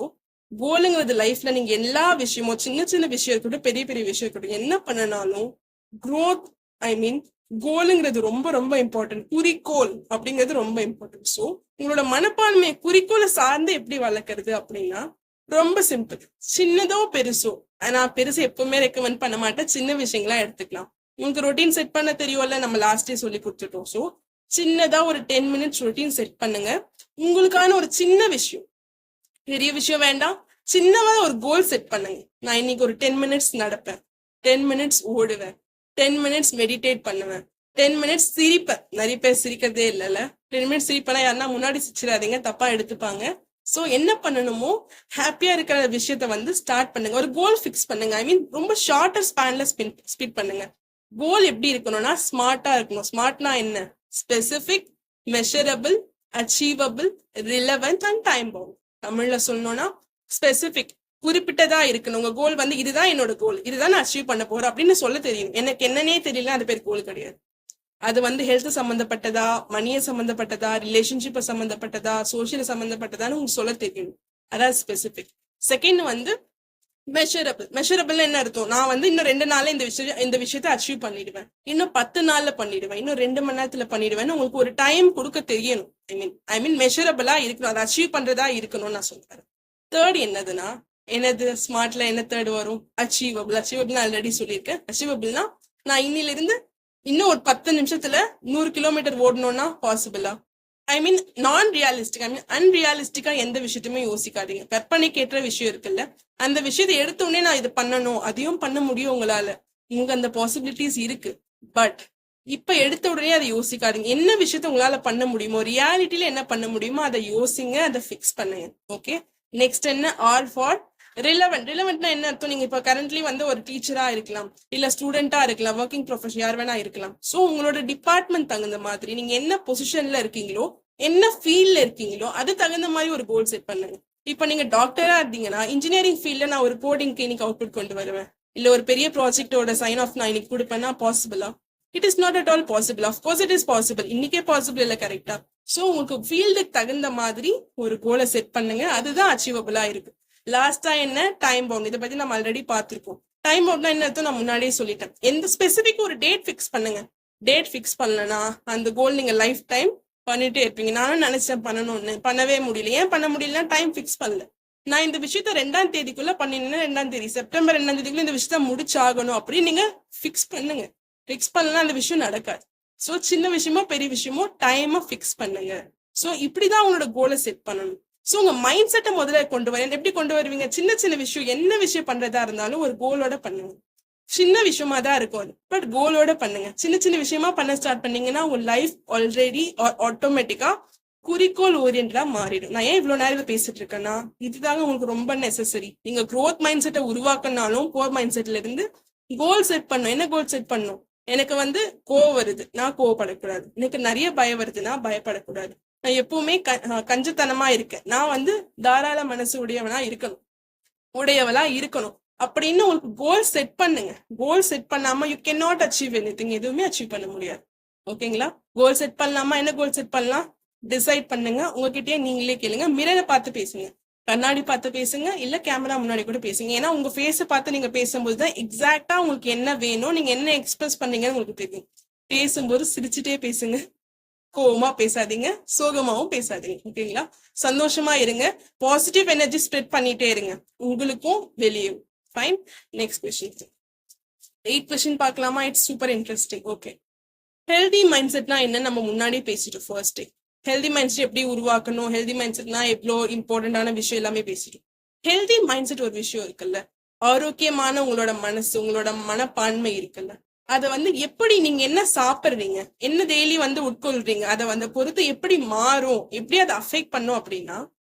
கோலுங்கிறது லைஃப்ல நீங்க எல்லா விஷயமும், சின்ன சின்ன விஷயம் இருக்கட்டும், பெரிய பெரிய விஷயம் இருக்கட்டும், என்ன பண்ணனாலும் growth, ஐ மீன் கோலுங்கிறது ரொம்ப ரொம்ப இம்பார்ட்டன்ட். குறிக்கோள் அப்படிங்கிறது ரொம்ப இம்பார்ட்டன்ட். ஸோ உங்களோட மனப்பான்மையை குறிக்கோளை சார்ந்து எப்படி வளர்க்கறது அப்படின்னா ரொம்ப சிம்பிள். சின்னதோ பெருசோ, நான் பெருசு எப்பவுமே ரெக்கமெண்ட் பண்ண மாட்டேன், சின்ன விஷயங்களா எடுத்துக்கலாம். உங்களுக்கு ரொட்டீன் செட் பண்ண தெரியும்ல, நம்ம லாஸ்டே சொல்லி கொடுத்துட்டோம். ஸோ சின்னதா ஒரு 10 மினிட்ஸ் ரொட்டீன் செட் பண்ணுங்க. உங்களுக்கான ஒரு சின்ன விஷயம், பெரிய விஷயம் வேண்டாம், சின்னதா ஒரு கோல் செட் பண்ணுங்க. நான் இன்னைக்கு ஒரு 10 மினிட்ஸ் நடப்பேன், 10 மினிட்ஸ் ஓடுவேன், 10 மினிட்ஸ் மெடிடேட் பண்ணுவேன், 10 மினிட்ஸ் சிரிப்பேன். நிறைய பேர் சிரிக்கிறதே இல்லைல்ல. 10 மினிட்ஸ் சிரிப்பேனா யாருன்னா முன்னாடி சிரிச்சிடாதீங்க, தப்பா எடுத்துப்பாங்க. ஸோ என்ன பண்ணணுமோ ஹாப்பியா இருக்கிற விஷயத்த வந்து ஸ்டார்ட் பண்ணுங்க. ஒரு கோல் ஃபிக்ஸ் பண்ணுங்க. ஐ மீன் ரொம்ப ஷார்ட்டர் ஸ்பேன்ல ஸ்பீட் பண்ணுங்க. கோல் எப்படி இருக்கணும்னா ஸ்மார்ட்டா இருக்கணும். ஸ்மார்ட்னா என்ன? Specific, measurable, achievable, relevant and time bound. தமிழ்ல சொல்லணும்னா ஸ்பெசிபிக், குறிப்பிட்டதா இருக்கணும். உங்க கோல் வந்து இதுதான் என்னோட கோல், இதுதான் நான் அச்சீவ் பண்ண போறேன் அப்படின்னு சொல்ல தெரியும். எனக்கு என்னன்னே தெரியல, அது பேர் கோல் கிடையாது. அது வந்து ஹெல்த் சம்பந்தப்பட்டதா, மணியை சம்பந்தப்பட்டதா, ரிலேஷன்ஷிப்பை சம்பந்தப்பட்டதா, சோசியல் சம்பந்தப்பட்டதான்னு உங்களுக்கு சொல்ல தெரியும். அதாவது ஸ்பெசிபிக். செகண்ட் வந்து மெஷரபிள் என்ன அர்த்தம்? நான் வந்து இன்னும் 2 நாள்ல இந்த விஷயத்த அச்சீவ் பண்ணிடுவேன், இன்னும் 10 நாள்ல பண்ணிடுவேன், இன்னும் 2 மணி நேரத்துல பண்ணிடுவேன். உங்களுக்கு ஒரு டைம் கொடுக்க தெரியணும். ஐ மீன் மெஷரபிளா இருக்கணும், அதை அச்சீவ் பண்றதா இருக்கணும்னு நான் சொல்றேன். தேர்ட் என்னதுன்னா, ஸ்மார்ட்ல என்ன தேர்ட் வரும்? அச்சீவபிள் ஆல்ரெடி சொல்லியிருக்கேன். அச்சீவபிள்னா நான் இன்னில இருந்து இன்னும் ஒரு 10 நிமிஷத்துல 100 கிலோமீட்டர் ஓடணும்னா பாசிபிளா? ஐ மீன் நான் ரியலிஸ்டிக், ஐ மீன் அன்ரியாலிஸ்டிக்கா எந்த விஷயத்தையுமே யோசிக்காதீங்க. கற்பனைக்கேற்ற விஷயம் இருக்குல்ல, அந்த விஷயத்தை எடுத்த உடனே நான் இது பண்ணணும், அதையும் பண்ண முடியும் உங்களால, இங்க அந்த பாசிபிலிட்டிஸ் இருக்கு. பட் இப்ப எடுத்த உடனே அதை யோசிக்காதீங்க. என்ன விஷயத்த உங்களால பண்ண முடியுமோ, ரியாலிட்டியில என்ன பண்ண முடியுமோ அதை யோசிங்க, அதை ஃபிக்ஸ் பண்ணுங்க. ஓகே, நெக்ஸ்ட் என்ன? ஆர் ஃபார் ரிலவெண்ட்னா என்ன அர்த்தம்? நீங்க இப்ப கரண்ட்லி வந்து ஒரு டீச்சரா இருக்கலாம், இல்ல ஸ்டூடெண்டா இருக்கலாம், ஒர்க்கிங் ப்ரொஃபஷன் யார் வேணா இருக்கலாம். சோ உங்களோட டிபார்ட்மெண்ட் தகுந்த மாதிரி நீங்க என்ன பொசிஷன்ல இருக்கீங்களோ, என்ன ஃபீல்ட்ல இருக்கீங்களோ அது தகுந்த மாதிரி ஒரு கோல் செட் பண்ணுங்க. இப்ப நீங்க டாக்டரா இருந்தீங்கன்னா இன்ஜினியரிங் ஃபீல்ட்ல நான் ஒரு கோடிங் கிளினிக் அவுட்புட் கொண்டு வருவேன், இல்ல ஒரு பெரிய ப்ராஜெக்டோட சைன் ஆஃப் நான் இன்னைக்கு கொடுப்பேன்னா பாசிபிளா? It is not at all possible. Of course it is possible, இன்னைக்கே பாசிபிள் இல்ல, கரெக்டா? சோ உங்களுக்கு ஃபீல்டுக்கு தகுந்த மாதிரி ஒரு கோலை செட் பண்ணுங்க, அதுதான் அச்சீவபிளா இருக்கு. லாஸ்டா என்ன? Time bound. இதை பத்தி நம்ம ஆல்ரெடி பார்த்திருக்கோம். டைம் பவுண்ட்னா என்ன அர்த்தம் நான் முன்னாடியே சொல்லிட்டேன். எந்த ஸ்பெசிபிக் ஒரு டேட் ஃபிக்ஸ் பண்ணுங்க. டேட் ஃபிக்ஸ் பண்ணலனா அந்த கோல் நீங்க லைஃப் டைம் பண்ணிட்டே இருப்பீங்க. நானும் நினைச்சேன் பண்ணணும்னு, பண்ணவே முடியல. ஏன் பண்ண முடியலன்னா டைம் ஃபிக்ஸ் பண்ணல. நான் இந்த விஷயத்த 2ஆம் தேதிக்குள்ள பண்ணினேன்னா 2ஆம் தேதி செப்டம்பர் 2ஆம் தேதிக்குள்ள இந்த விஷயத்த முடிச்சாகணும் அப்படின்னு நீங்க ஃபிக்ஸ் பண்ணுங்க. ஃபிக்ஸ் பண்ணலாம் அந்த விஷயம் நடக்காது. சோ சின்ன விஷயமோ பெரிய விஷயமோ டைமை ஃபிக்ஸ் பண்ணுங்க. சோ இப்படிதான் உங்களோட கோலை செட் பண்ணணும். சோ உங்க மைண்ட் செட்டை முதல்ல கொண்டு வர எப்படி கொண்டு வருவீங்க? சின்ன சின்ன விஷயம், என்ன விஷயம் பண்றதா இருந்தாலும் ஒரு கோலோட பண்ணுங்க. சின்ன விஷயமா தான் இருக்கும் அது, பட் கோலோட பண்ணுங்க. சின்ன சின்ன விஷயமா பண்ண ஸ்டார்ட் பண்ணீங்கன்னா உங்க லைஃப் ஆல்ரெடி ஆட்டோமேட்டிக்கா குறிக்கோள் ஓரியன்டா மாறிடும். நான் ஏன் இவ்வளவு நேரம் பேசிட்டு இருக்கேன்னா இதுதாங்க உங்களுக்கு ரொம்ப நெசசரி. நீங்க க்ரோத் மைண்ட் செட்டை உருவாக்கினாலும் போர் மைண்ட் செட்ல இருந்து கோல் செட் பண்ணும். என்ன கோல் செட் பண்ணும்? எனக்கு வந்து கோவம் வருது, நான் கோவப்படக்கூடாது. எனக்கு நிறைய பயம் வருது, நான் பயப்படக்கூடாது. நான் எப்பவுமே கஞ்சத்தனமா இருக்கேன், நான் வந்து தாராள மனசு உடையவளா இருக்கணும் அப்படின்னு உங்களுக்கு கோல் செட் பண்ணுங்க. கோல் செட் பண்ணாம you can not achieve anything. எதுவுமே அச்சீவ் பண்ண முடியாது. ஓகேங்களா? கோல் செட் பண்ணலாமா? என்ன கோல் செட் பண்ணலாம் டிசைட் பண்ணுங்க. உங்ககிட்டயே நீங்களே கேளுங்க. மிரரை பார்த்து பேசுங்க, கண்ணாடி பார்த்து பேசுங்க, இல்ல கேமரா முன்னாடி கூட பேசுங்க. ஏன்னா உங்க ஃபேஸை பார்த்து நீங்க பேசும்போதுதான் எக்ஸாக்டா உங்களுக்கு என்ன வேணும், நீங்க என்ன எக்ஸ்பிரஸ் பண்ணீங்கன்னு உங்களுக்கு தெரியும். பேசும்போது சிரிச்சுட்டே பேசுங்க, கோவமா பேசாதீங்க, சோகமாவும் பேசாதீங்க. ஓகேங்களா? சந்தோஷமா இருங்க, பாசிட்டிவ் எனர்ஜி ஸ்ப்ரெட் பண்ணிட்டே இருங்க, உங்களுக்கும் வெளியே. Fine. Next question, 8th question பார்க்கலாமா? It's super interesting. Okay, healthy mind செட்னா என்ன நம்ம முன்னாடியே பேசிட்டோம் first day. Healthy mind set எப்படி உருவாக்கணும், ஹெல்தி மைண்ட் செட்னா எவ்வளோ இம்பார்ட்டன்டான விஷயம் எல்லாமே பேசிட்டோம். ஹெல்தி மைண்ட் செட் ஒரு விஷயம் இருக்குல்ல, ஆரோக்கியமான உங்களோட மனசு, உங்களோட மனப்பான்மை இருக்குல்ல, அதை வந்து எப்படி நீங்க என்ன சாப்பிடுறீங்க, என்ன டெய்லி வந்து உட்கொள்றீங்க, அதை வந்து பொறுத்து எப்படி மாறும், எப்படி அதை அஃபெக்ட் பண்ணும் அப்படின்னா,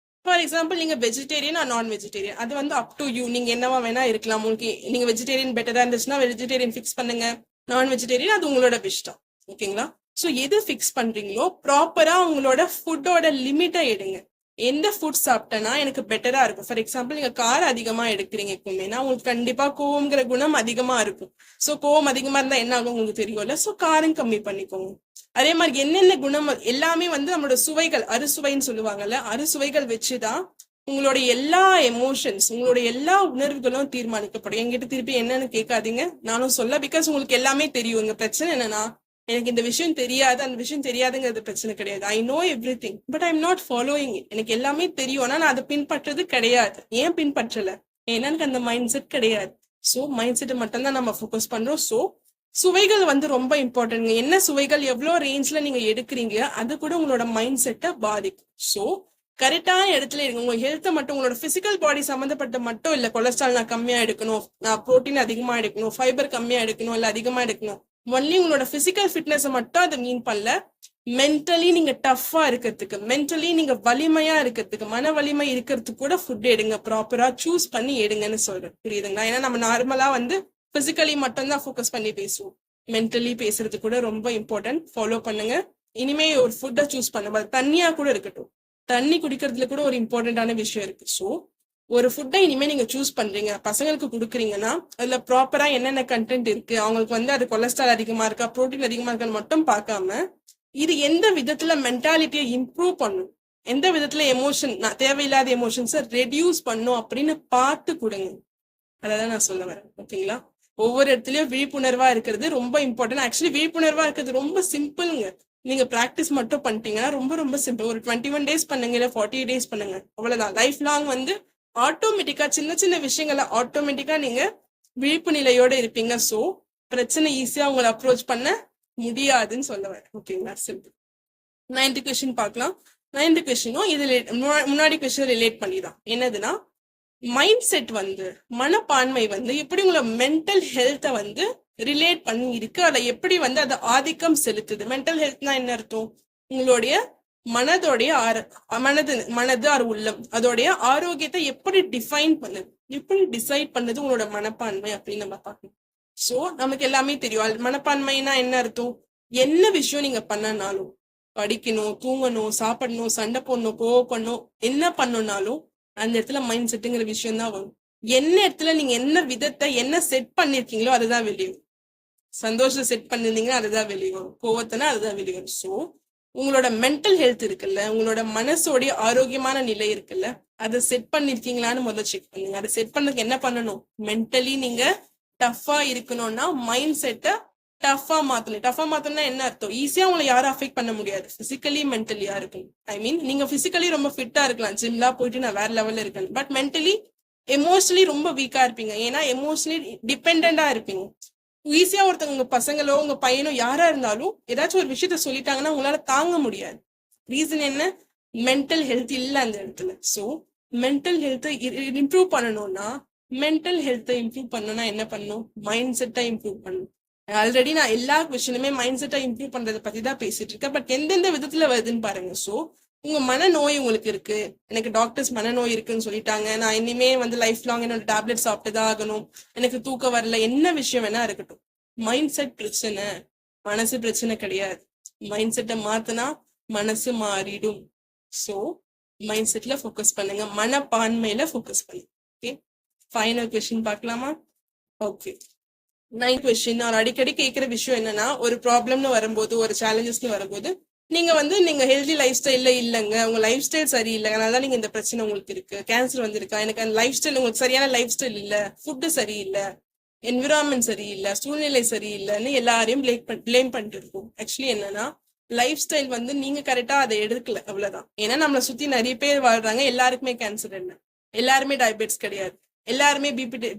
ஃபார் எக்ஸாம்பிள் நீங்க வெஜிடேரியன் ஆர் நான் வெஜிடேரியன், அது வந்து அப் டு யூ. நீங்க என்னவா வேணா இருக்கலாம். உங்களுக்கு நீங்க வெஜிடேரியன் பெட்டரா இருந்துச்சுன்னா வெஜிடேரியன் ஃபிக்ஸ் பண்ணுங்க, நான் வெஜிடேரியன் அது உங்களோட இஷ்டம். ஓகேங்களா? ஸோ எது ஃபிக்ஸ் பண்றீங்களோ ப்ராப்பரா உங்களோட ஃபுட்டோட லிமிட்டை எடுங்க. எந்த ஃபுட் சாப்பிட்டேன்னா எனக்கு பெட்டரா இருக்கும். ஃபார் எக்ஸாம்பிள் நீங்க காரம் அதிகமா எடுக்கிறீங்க எப்பவுமேனா உங்களுக்கு கண்டிப்பா கோவம்ங்கிற குணம் அதிகமா இருக்கும். ஸோ கோவம் அதிகமா இருந்தா என்ன ஆகும் உங்களுக்கு தெரியும்ல. ஸோ காரம் கம்மி பண்ணிக்கோங்க. அதே மாதிரி என்னென்ன குணம் எல்லாமே வந்து நம்மளோட சுவைகள், அறுசுவைன்னு சொல்லுவாங்கல்ல, அறுசுவைகள் வச்சுதான் உங்களுடைய எல்லா எமோஷன்ஸ், உங்களுடைய எல்லா உணர்வுகளும் தீர்மானிக்கப்படும். என்கிட்ட திருப்பி என்னன்னு கேட்காதீங்க, நானும் சொல்ல, பிகாஸ் உங்களுக்கு எல்லாமே தெரியும். உங்க பிரச்சனை என்னன்னா எனக்கு இந்த விஷயம் தெரியாது, அந்த விஷயம் தெரியாதுங்கிறது பிரச்சனை கிடையாது. I know every thing but I am not following it. எனக்கு எல்லாமே தெரியும், ஆனா நான் அதை பின்பற்றது கிடையாது. ஏன் பின்பற்றல? ஏன்னா எனக்கு அந்த மைண்ட் செட் கிடையாது. ஸோ மைண்ட் செட்டை மட்டும் தான் நம்ம ஃபோக்கஸ் பண்றோம். ஸோ சுவைகள் வந்து ரொம்ப இம்பார்ட்டன்ட். என்ன சுவைகள் எவ்வளோ ரேஞ்ச்ல நீங்க எடுக்கிறீங்க அது கூட உங்களோட மைண்ட் செட்டை பாதிக்கும். ஸோ கரெக்டான இடத்துல இருக்கு. உங்க ஹெல்த்தை மட்டும், உங்களோட பிசிக்கல் பாடி சம்மந்தப்பட்ட மட்டும் இல்ல, கொலஸ்ட்ரால் நான் கம்மியா எடுக்கணும், நான் புரோட்டீன் அதிகமா எடுக்கணும், ஃபைபர் கம்மியா எடுக்கணும், இல்ல அதிகமா எடுக்கணும், ஒன்லி உங்களோட பிசிக்கல் ஃபிட்னஸ் மட்டும் அதை மீன் பண்ணல. மென்டலி நீங்க டஃபா இருக்கிறதுக்கு, மென்டலி நீங்க வலிமையா இருக்கிறதுக்கு, மன வலிமை இருக்கிறதுக்கு கூட ஃபுட் எடுங்க, ப்ராப்பரா சூஸ் பண்ணி எடுங்கன்னு சொல்றேன். புரியுதுங்களா? ஏன்னா நம்ம நார்மலா வந்து பிசிக்கலி மட்டும் தான் ஃபோக்கஸ் பண்ணி பேசுவோம். மென்டலி பேசுறது கூட ரொம்ப இம்பார்ட்டன்ட். ஃபாலோ பண்ணுங்க. இனிமே ஒரு ஃபுட்டை சூஸ் பண்ணும்போது தண்ணியா கூட இருக்கட்டும், தண்ணி குடிக்கிறதுல கூட ஒரு இம்பார்ட்டன்டான விஷயம் இருக்கு. ஸோ ஒரு ஃபுட்டை இனிமே நீங்க சூஸ் பண்றீங்க, பசங்களுக்கு கொடுக்குறீங்கன்னா அதுல ப்ராப்பரா என்னென்ன கண்டென்ட் இருக்கு, அவங்களுக்கு வந்து அது கொலஸ்ட்ரால் அதிகமா இருக்கா, ப்ரோட்டீன் அதிகமா இருக்கான்னு மட்டும் பார்க்காம இது எந்த விதத்துல மென்டாலிட்டியை இம்ப்ரூவ் பண்ணும், எந்த விதத்துல எமோஷன், தேவையில்லாத எமோஷன்ஸை ரெடியூஸ் பண்ணும் அப்படின்னு பார்த்து கொடுங்க. அதான் நான் சொல்ல வரேன். ஓகேங்களா? ஒவ்வொரு இடத்துலயும் விழிப்புணர்வா இருக்கிறது ரொம்ப இம்பார்ட்டன்ட். ஆக்சுவலி விழிப்புணர்வா இருக்கிறது ரொம்ப சிம்பிள்ங்க. நீங்க பிராக்டிஸ் மட்டும் பண்ணிட்டீங்கன்னா ரொம்ப ரொம்ப சிம்பிள். ஒரு 21 days பண்ணுங்க, இல்ல 40 days பண்ணுங்க, அவ்வளவுதான். லைஃப் லாங் வந்து ஆட்டோமேட்டிக்கா சின்ன சின்ன விஷயங்களை ஆட்டோமேட்டிக்கா நீங்க விழிப்பு நிலையோட இருப்பீங்க. சோ பிரச்சனை ஈஸியா உங்களை அப்ரோச் பண்ண முடியாதுன்னு சொல்ல வரேன். ஓகேங்களா? சிம்பிள். 9th கொஸ்டின் பார்க்கலாம். 9th கொஸ்டினும் இது முன்னாடி கொஸ்டின் ரிலேட் பண்ணிதான். என்னதுன்னா மைண்ட் செட் வந்து, மனப்பான்மை வந்து எப்படி உங்களோட மென்டல் ஹெல்த்தை வந்து ரிலேட் பண்ணி இருக்கு, அதை எப்படி வந்து அதை ஆதிக்கம் செலுத்துது. மென்டல் ஹெல்த்னா என்ன அர்த்தம்? உங்களுடைய மனதோடைய மனது ஆர் உள்ளம் அதோடைய ஆரோக்கியத்தை எப்படி டிஃபைன் பண்ணுது, எப்படி டிசைட் பண்ணது உங்களோட மனப்பான்மை அப்படின்னு நம்ம பார்க்கணும். சோ நமக்கு எல்லாமே தெரியும். மனப்பான்மைனா என்ன அர்த்தம்? என்ன விஷயம் நீங்க பண்ணனாலும், படிக்கணும், தூங்கணும், சாப்பிடணும், சண்டை போடணும், கோவப்படணும், என்ன பண்ணணும்னாலும் அந்த இடத்துல மைண்ட் செட்டுங்கிற விஷயம் தான் வரும். என்ன இடத்துல நீங்க என்ன விதத்தை என்ன செட் பண்ணிருக்கீங்களோ அதுதான் வெளியே வரும். சந்தோஷம் செட் பண்ணிருந்தீங்கன்னா அதுதான் வெளியே வரும், கோவத்தைனா அதுதான் வெளியே வரும். சோ உங்களோட மென்டல் ஹெல்த் இருக்குல்ல, உங்களோட மனசோடைய ஆரோக்கியமான நிலை இருக்குல்ல, அதை செட் பண்ணிருக்கீங்களான்னு முதல்ல செக் பண்ணுங்க. அதை செட் பண்ணதுக்கு என்ன பண்ணணும்? மென்டலி நீங்க டஃபா இருக்கணும்னா மைண்ட் செட்டை டஃபா மாத்தணும். டஃபா மாத்தணும்னா என்ன அர்த்தம்? ஈஸியா உங்களை யாரும் அஃபெக்ட் பண்ண முடியாது. பிசிக்கலி மென்டலியா இருக்கணும். ஐ மீன் நீங்க பிசிக்கலி ரொம்ப ஃபிட்டா இருக்கலாம், ஜிம்லாம் போயிட்டு நான் வேற லெவல்ல இருக்கேன், பட் மென்டலி எமோஷனலி ரொம்ப வீக்கா இருப்பீங்க. ஏன்னா எமோஷனலி டிபெண்டா இருப்பீங்க. ஈஸியா ஒருத்தவங்க உங்க பசங்களோ உங்க பையனோ யாரா இருந்தாலும் ஏதாச்சும் ஒரு விஷயத்த சொல்லிட்டாங்கன்னா உங்களால தாங்க முடியாது. ரீசன் என்ன? மென்டல் ஹெல்த் இல்ல அந்த இடத்துல. சோ மென்டல் ஹெல்த்தை இம்ப்ரூவ் பண்ணணும்னா என்ன பண்ணணும்? மைண்ட் செட்டை இம்ப்ரூவ் பண்ணணும். ஆல்ரெடி நான் எல்லா கொஸ்டினுமே மைண்ட் செட்டை இம்ப்ரூவ் பண்றதை பத்தி தான் பேசிட்டு இருக்கேன். பட் எந்தெந்த விதத்துல வருதுன்னு பாருங்க. சோ உங்க மனநோய் உங்களுக்கு இருக்கு, எனக்கு டாக்டர்ஸ் மனநோய் இருக்குன்னு சொல்லிட்டாங்க, நான் இனிமே வந்து லைஃப் லாங் என்னோட டேப்லெட் சாப்பிட்டுதான் ஆகணும், எனக்கு தூக்கம் வரல, என்ன விஷயம் வேணா இருக்கட்டும், மைண்ட் செட் பிரச்சனை, மனசு பிரச்சனை கிடையாது. மைண்ட் செட்டை மாத்தினா மனசு மாறிடும். சோ மைண்ட் செட்ல ஃபோக்கஸ் பண்ணுங்க, மனப்பான்மையில ஃபோக்கஸ் பண்ணுங்க. ஓகே, ஃபைனல் கொஸ்டின் பார்க்கலாமா? Okay, 9th question. நான் அடிக்கடி கேட்கிற விஷயம் என்னன்னா, ஒரு ப்ராப்ளம்னு வரும்போது, ஒரு சேலஞ்சஸ்னு வரும்போது, நீங்க ஹெல்தி லைஃப் ஸ்டைல்ல இல்லைங்க, உங்க லைஃப் ஸ்டைல் சரியில்லை, அதனாலதான் நீங்க இந்த பிரச்சனை உங்களுக்கு இருக்கு, கேன்சர் வந்திருக்கா, எனக்கு அந்த லைஃப் ஸ்டைல் உங்களுக்கு சரியான லைஃப் ஸ்டைல் இல்ல, ஃபுட்டு சரியில்லை, என்விரான்மெண்ட் சரியில்லை, சூழ்நிலை சரியில்லைன்னு எல்லாரையும் பிளேம் பண்ணிட்டு இருக்கோம். ஆக்சுவலி என்னன்னா, லைஃப் ஸ்டைல் வந்து நீங்க கரெக்டா அதை எடுக்கல, அவ்வளவுதான். ஏன்னா நம்மளை சுத்தி நிறைய பேர் வாழ்றாங்க, எல்லாருக்குமே கேன்சர் இல்லை, எல்லாருமே டயபெட்டிஸ் கிடையாது, எல்லாருமே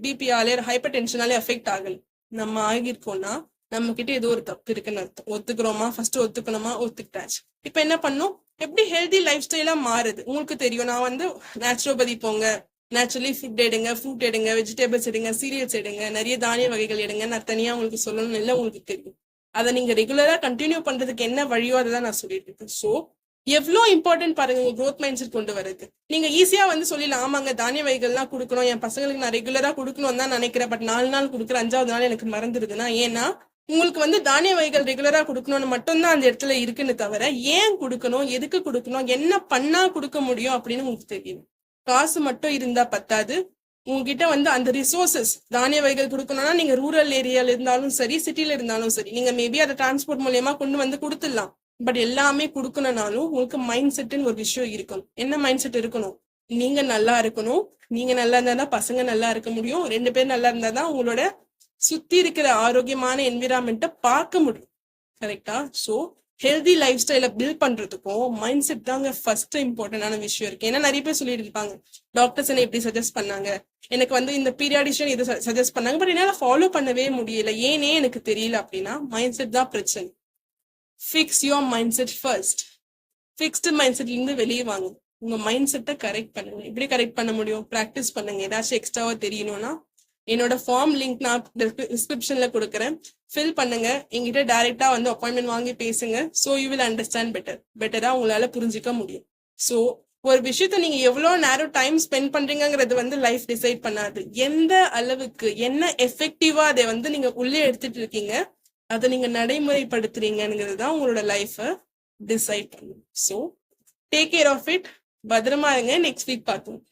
பிபியாலே ஹைப்பர் டென்ஷனாலே அஃபெக்ட் ஆகல. நம்ம ஆகியிருக்கோம்னா நம்ம கிட்ட ஏதோ ஒரு தப்பு இருக்குன்னு அர்த்தம். ஒத்துக்கிறோமா? ஃபர்ஸ்ட் ஒத்துக்கணுமா? ஒத்துக்கிட்டாச்சு. இப்ப என்ன பண்ணும்? எப்படி ஹெல்தி லைஃப் ஸ்டைலா மாறுது உங்களுக்கு தெரியும். நான் வந்து நேச்சுரோபதி போங்க, நேச்சுரலி ஃபுட் எடுங்க, ஃப்ரூட் எடுங்க, வெஜிடபிள்ஸ் எடுங்க, சீரியல்ஸ் எடுங்க, நிறைய தானிய வகைகள் எடுங்க, நான் தனியா உங்களுக்கு சொல்லணும் இல்லை, உங்களுக்கு தெரியும். அதை நீங்க ரெகுலரா கண்டினியூ பண்றதுக்கு என்ன வழியோ அதை தான் நான் சொல்லிட்டு இருக்கேன். ஸோ எவ்வளோ இம்பார்ட்டன்ட் பாருங்க உங்க க்ரோத் மைண்ட் செட் கொண்டு வருது. நீங்க ஈஸியா வந்து சொல்லலாம், ஆமாங்க தானிய வகைகள்லாம் கொடுக்கணும், என் பசங்களுக்கு நான் ரெகுலரா கொடுக்கணும் தான் நினைக்கிறேன், பட் 4 நாள் கொடுக்குறேன், 5வது நாள் எனக்கு மறந்துருதுன்னா, ஏன்னா உங்களுக்கு வந்து தானிய வகைகள் ரெகுலரா கொடுக்கணும்னு மட்டும்தான் அந்த இடத்துல இருக்குன்னு தவிர, ஏன் கொடுக்கணும், எதுக்கு கொடுக்கணும், என்ன பண்ணா கொடுக்க முடியும் அப்படின்னு உங்களுக்கு தெரியும். காசு மட்டும் இருந்தா பத்தாது, உங்ககிட்ட வந்து அந்த ரிசோர்சஸ், தானிய வகைகள் கொடுக்கணும்னா நீங்க ரூரல் ஏரியால இருந்தாலும் சரி, சிட்டில இருந்தாலும் சரி, நீங்க மேபி அதை டிரான்ஸ்போர்ட் மூலியமா கொண்டு வந்து கொடுத்துடலாம். பட் எல்லாமே கொடுக்கணும்னாலும் உங்களுக்கு மைண்ட் செட்னு ஒரு விஷயம் இருக்கணும். என்ன மைண்ட் செட் இருக்கணும்? நீங்க நல்லா இருக்கணும், நீங்க நல்லா இருந்தாதான் பசங்க நல்லா இருக்க முடியும், 2 பேர் நல்லா இருந்தாதான் உங்களோட சுத்தி இருக்கிற ஆரோக்கியமான என்விரான்மெண்ட்டை பார்க்க முடியும். கரெக்டா? சோ ஹெல்தி லைஃப் ஸ்டைல பில்ட் பண்றதுக்கும் மைண்ட் செட் தாங்க ஃபர்ஸ்ட் இம்பார்ட்டன்டான விஷயம் இருக்கு. ஏன்னா நிறைய பேர் சொல்லிட்டு இருப்பாங்க, டாக்டர்ஸ் என்ன இப்படி சஜஸ்ட் பண்ணாங்க, எனக்கு வந்து இந்த பீரியாடிஷன் இது சஜஸ்ட் பண்ணாங்க, பட் என்னால ஃபாலோ பண்ணவே முடியல, ஏனே எனக்கு தெரியல அப்படின்னா மைண்ட் செட் தான் பிரச்சனை. Fix your mind set first. Fixed mind செட்ல இருந்து வெளியே வாங்க, உங்க மைண்ட் செட்டை கரெக்ட் பண்ணுங்க. எப்படி கரெக்ட் பண்ண முடியும்? ப்ராக்டிஸ் பண்ணுங்க. ஏதாச்சும் எக்ஸ்ட்ராவா தெரியணும்னா என்னோட ஃபார்ம் லிங்க் நான் டிஸ்கிரிப்ஷன்ல கொடுக்குறேன், ஃபில் பண்ணுங்க. எங்கிட்ட டைரக்டா வந்து அப்பாயின்மெண்ட் வாங்கி பேசுங்க. ஸோ யூ வில் அண்டர்ஸ்டாண்ட் பெட்டரா உங்களால புரிஞ்சிக்க முடியும். ஸோ ஒரு விஷயத்த நீங்க எவ்வளவு நேரம் டைம் ஸ்பெண்ட் பண்றீங்கிறது வந்து லைஃப் டிசைட் பண்ணாது, எந்த அளவுக்கு என்ன எஃபெக்டிவா அதை வந்து நீங்க உள்ளே எடுத்துட்டு இருக்கீங்க, அதை நீங்க நடைமுறைப்படுத்துறீங்கிறது தான் உங்களோட லைஃபை டிசைட் பண்ணும். So take care of it. பத்திரமா இருங்க. நெக்ஸ்ட் வீக் பார்க்கலாம்.